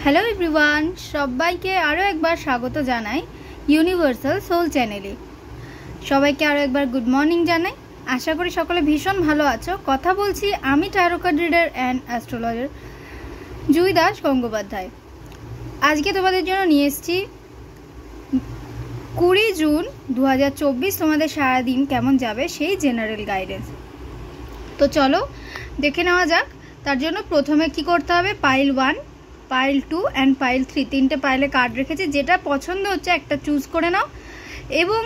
Hello everyone, সবাইকে আরও একবার স্বাগত জানাই ইউনিভার্সাল সোল চ্যানেলে। সবাইকে আরও একবার গুড মর্নিং জানাই। আশা করি সকলে ভীষণ ভালো আছো। কথা বলছি আমি tarot card reader and astrologer Jui Das Gangopadhyay. আজকে তোমাদের জন্য নিয়ে এসেছি 20 জুন 2024 তোমাদের সারাদিন কেমন যাবে সেই জেনারেল গাইডেন্স। তো চলো দেখে নেওয়া যাক। তার জন্য প্রথমে কি করতে হবে, পাইল 1, পাইল 2 অ্যান্ড পাইল 3 তিনটে পাইলে কার্ড রেখেছি। যেটা পছন্দ হচ্ছে একটা চুজ করে নাও এবং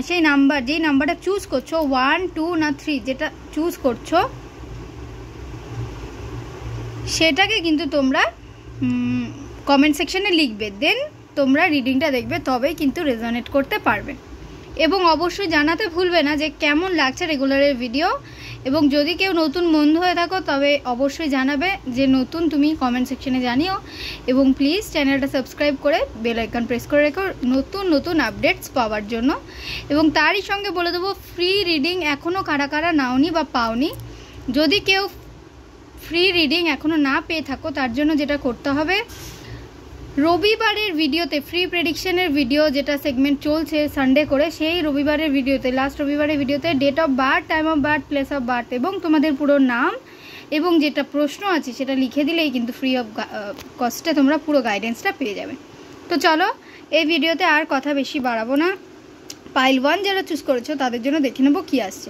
সেই নাম্বার, যেই নাম্বারটা চুজ করছো 1, 2 না 3, যেটা চুজ করছো সেটাকে কিন্তু তোমরা কমেন্ট সেকশনে লিখবে। দেন তোমরা রিডিংটা দেখবে, তবেই কিন্তু রেজোনেট করতে পারবে। এবং অবশ্যই জানাতে ভুলবে না যে কেমন লাগছে রেগুলারের ভিডিও। এবং যদি কেউ নতুন বন্ধু হয়ে থাকো তবে অবশ্যই জানাবে যে নতুন, তুমি কমেন্ট সেকশনে জানিও। এবং প্লিজ চ্যানেলটা সাবস্ক্রাইব করে বেল আইকন প্রেস করে রেখো নতুন নতুন আপডেটস পাওয়ার জন্য। এবং তারই সঙ্গে বলে দেবো, ফ্রি রিডিং এখনও কারা কারা নাওনি বা পাওনি। যদি কেউ ফ্রি রিডিং এখনও না পেয়ে থাকো তার জন্য যেটা করতে হবে, রবিবারের ভিডিওতে ফ্রি প্রেডিকশনের ভিডিও যেটা সেগমেন্ট চলছে সানডে করে, সেই রবিবারের ভিডিওতে, লাস্ট রবিবারের ভিডিওতে date of birth, time of birth, place of birth এবং তোমাদের পুরো নাম এবং যেটা প্রশ্ন আছে সেটা লিখে দিলেই কিন্তু ফ্রি অফ কস্টে তোমরা পুরো গাইডেন্সটা পেয়ে যাবে। তো চলো এই ভিডিওতে আর কথা বেশি বাড়াবো না। পাইল 1 যারা চুজ করেছো তাদের জন্য দেখে নেবো কী আসছে।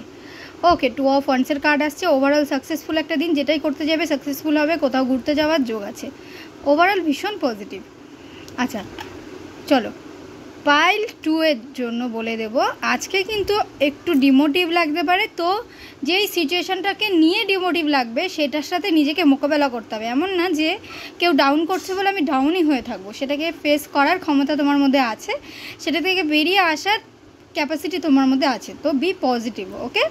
ওকে, 2 অফ ওয়ান্সের কার্ড আসছে। ওভারঅল সাকসেসফুল একটা দিন, যেটাই করতে যাবে সাকসেসফুল হবে, কোথাও ঘুরতে যাওয়ার যোগ আছে। ওভারঅল ভীষণ পজিটিভ। আচ্ছা চলো পাইল 2 এর জন্য বলে দেব, আজকে কিন্তু একটু ডিমোটিভ লাগতে পারে। তো যেই সিচুয়েশানটাকে নিয়ে ডিমোটিভ লাগবে সেটার সাথে নিজেকে মোকাবেলা করতে হবে। এমন না যে কেউ ডাউন করছে বলে আমি ডাউনই হয়ে থাকবো, সেটাকে ফেস করার ক্ষমতা তোমার মধ্যে আছে, সেটা থেকে বেরিয়ে আসার ক্যাপাসিটি তোমার মধ্যে আছে। তো বি পজিটিভ। ওকে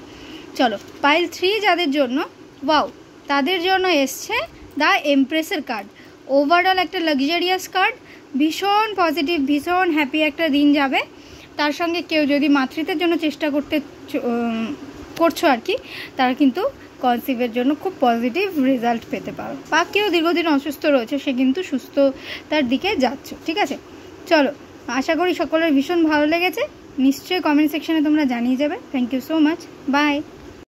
চলো পাইল 3 যাদের জন্য, ওয়াও, তাদের জন্য এসছে দ্য এমপ্রেসের কার্ড। ওভারঅল একটা লাক্সারিয়াস কার্ড, ভীষণ পজিটিভ, ভীষণ হ্যাপি একটা দিন যাবে। তার সঙ্গে কেউ যদি মাতৃত্বের জন্য চেষ্টা করছো আর কি, তারা কিন্তু কনসিভের জন্য খুব পজিটিভ রেজাল্ট পেতে পারো। বা কেউ দীর্ঘদিন অসুস্থ রয়েছে, সে কিন্তু সুস্থতার দিকে যাচ্ছ। ঠিক আছে চলো, আশা করি সকলের ভীষণ ভালো লেগেছে। নিশ্চয়ই কমেন্ট সেকশনে তোমরা জানিয়ে যাবে। Thank you so much, by.